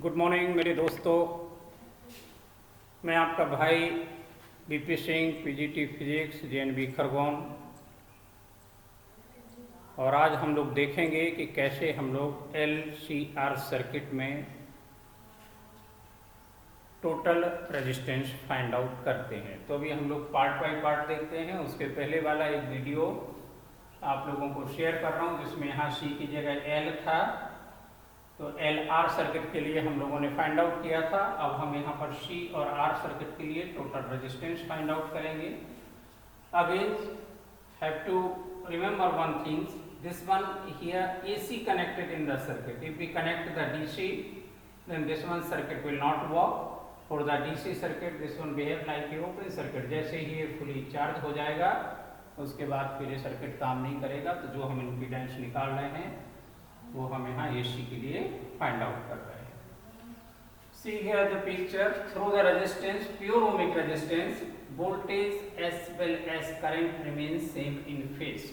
Good morning मेरे दोस्तों। मैं आपका भाई BP Singh, PGT physics, JNV Khargone. और आज हम लोग देखेंगे कि कैसे हम लोग एलसीआर सर्किट में टोटल रेजिस्टेंस फाइंड आउट करते हैं। तो अभी हम लोग पार्ट बाय पार्ट देखते हैं। उसके पहले वाला एक वीडियो आप लोगों को शेयर कर रहा हूँ जिसमें यहाँ सी की जगह एल था। तो एल आर सर्किट के लिए हम लोगों ने फाइंड आउट किया था। अब हम यहाँ पर सी और आर सर्किट के लिए टोटल रेजिस्टेंस फाइंड आउट करेंगे। Again, have to remember one thing. This one here AC connected in the circuit. If we connect the DC, then this one circuit will not work. For the DC circuit, this one behave like a open circuit. जैसे ही ये fully charge हो जाएगा उसके बाद फिर ये circuit काम नहीं करेगा। तो जो हम इम्पीडेंस निकाल रहे हैं वो हम यहाँ AC के लिए फाइंड आउट कर रहे हैं। See here the picture. Through the resistance, pure ohmic resistance, voltage as well as current remains same in phase.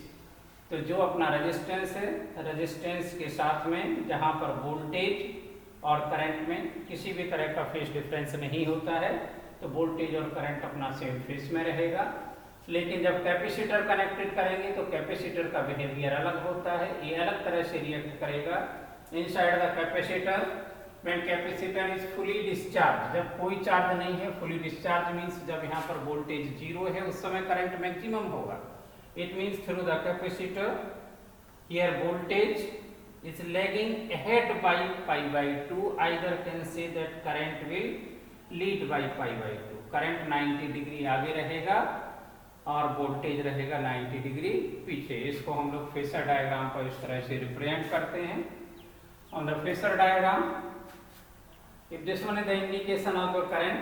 तो जो अपना रेजिस्टेंस है, रेजिस्टेंस के साथ में जहाँ पर वोल्टेज और करंट में किसी भी तरह का फेज डिफरेंस नहीं होता है तो वोल्टेज और करंट अपना सेम फेज में रहेगा। लेकिन जब कैपेसिटर कनेक्टेड करेंगे तो कैपेसिटर का बिहेवियर अलग होता है, ये अलग तरह से रिएक्ट करेगा। Inside the capacitor when capacitor is fully discharge, जब कोई चार्ज नहीं है, फुली डिस्चार्ज मीन्स जब यहाँ पर वोल्टेज जीरो है उस समय करंट मैक्सिमम होगा। It means through the capacitor here voltage is lagging ahead by pi by 2. Either can say that current will lead by pi by 2. Current 90 degree आगे रहेगा और वोल्टेज रहेगा 90 डिग्री पीछे। इसको हम लोग फेसर डायग्राम पर इस तरह से रिप्रेजेंट करते हैं। On the phasor diagram, if this one is the indication of the current,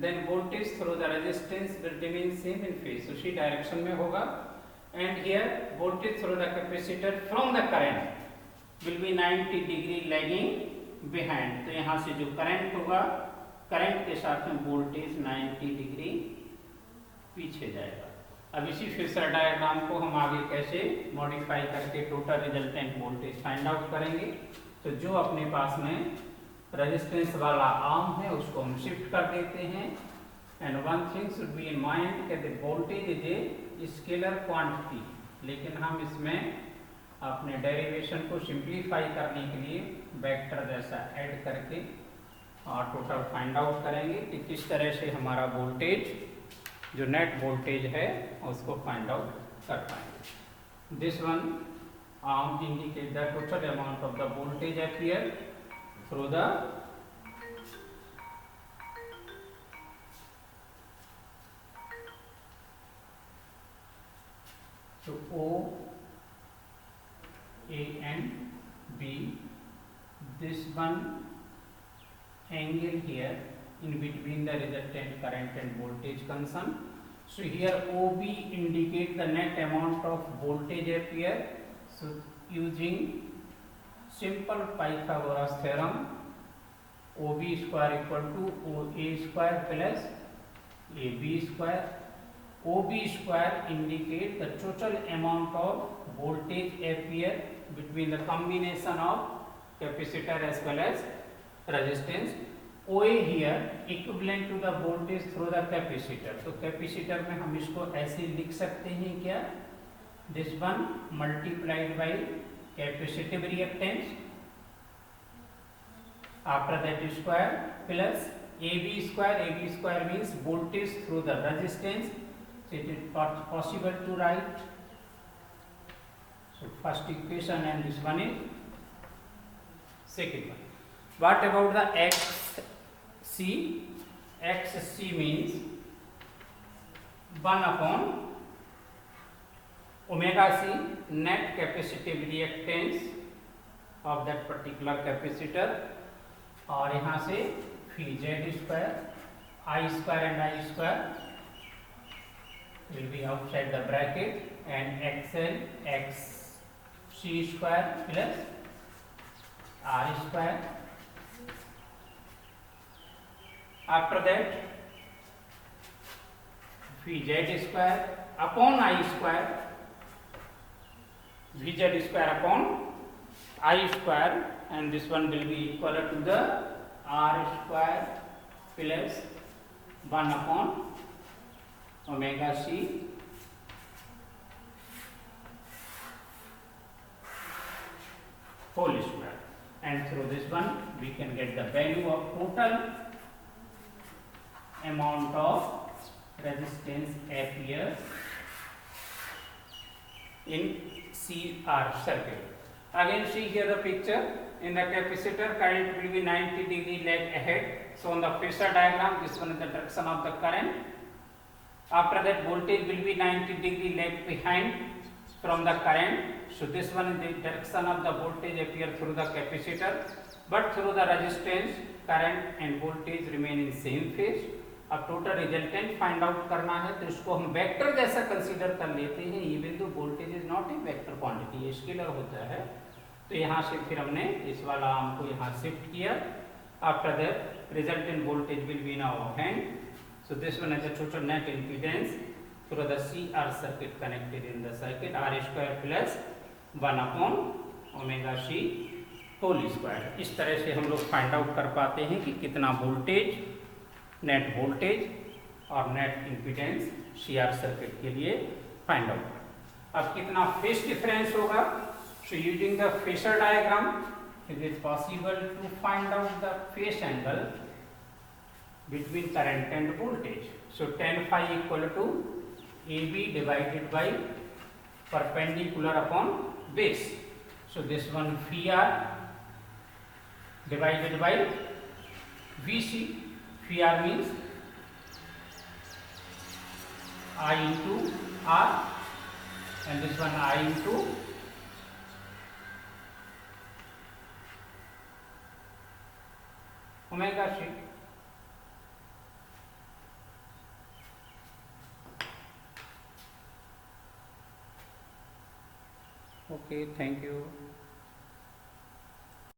then voltage through the resistance will remain same in phase, उसी डायरेक्शन में होगा। and here voltage through the capacitor from the current will be 90 degree lagging behind। तो यहाँ से जो current होगा, current के साथ में वोल्टेज 90 डिग्री पीछे जाएगा। अब इसी फेसर डायग्राम को हम आगे कैसे मॉडिफाई करके total resultant voltage find out करेंगे। तो जो अपने पास में रेजिस्टेंस वाला आर्म है उसको हम शिफ्ट कर देते हैं। And one thing should be in mind कि the voltage is a scalar quantity, लेकिन हम इसमें अपने डेरिवेशन को सिंप्लीफाई करने के लिए वेक्टर जैसा ऐड करके और टोटल फाइंड आउट करेंगे कि किस तरह से हमारा वोल्टेज जो नेट वोल्टेज है उसको फाइंड आउट कर पाएंगे। This one arm indicate the total amount of the voltage appear through the O A and B, this one angle here in between the resultant current and voltage concerned. So here OB indicate the net amount of voltage appear. So using simple Pythagoras theorem, OB square equal to OA square plus AB square. OB square indicate the total amount of voltage appear between the combination of capacitor as well as resistance. OA here equivalent to the voltage through the capacitor. तो capacitor में हम इसको ऐसे लिख सकते हैं क्या, this one multiplied by capacitive reactance after that square plus AB square means voltage through the resistance. So it is possible to write. So first equation and this one is second one. What about the XC? XC means 1 upon omega C, net capacitive reactance of that particular capacitor। और यहाँ से phi Z square, I square and I square will be outside the bracket, and XL XC square plus R square। After that phi Z square upon I square, VZ square upon I square, and this one will be equal to the r square plus 1 upon omega c whole square, and through this one we can get the value of total amount of resistance appears in CR circuit. Again see here the picture. In the capacitor, current will be 90 degree lag ahead. So on the phasor diagram, this one is the direction of the current. After that, voltage will be 90 degree lag behind from the current. So this one is the direction of the voltage appear through the capacitor, but through the resistance, current and voltage remain in same phase. अब total resultant find out करना है तो इसको हम vector जैसा consider कर लेते हैं, even though voltage is not a vector quantity, scalar होता है। तो यहाँ से फिर हमने इस वाला आर्म को यहाँ शिफ्ट किया। After that resultant voltage will be in our hand. So this one is the total net impedance through the CR circuit connected in the circuit, r square plus 1 upon omega c whole square. इस तरह से हम लोग find out कर पाते हैं कि कितना वोल्टेज, नेट वोल्टेज और नेट इम्पीडेंस CR सर्किट के लिए फाइंड आउट। अब कितना फेज डिफरेंस होगा? So using the phasor diagram, it is possible to find out the phase angle between current and voltage. So tan phi equal to AB divided by perpendicular upon base. So this one phi r divided by VC. Phi r means I into R, and this one I into omega c. Okay, thank you.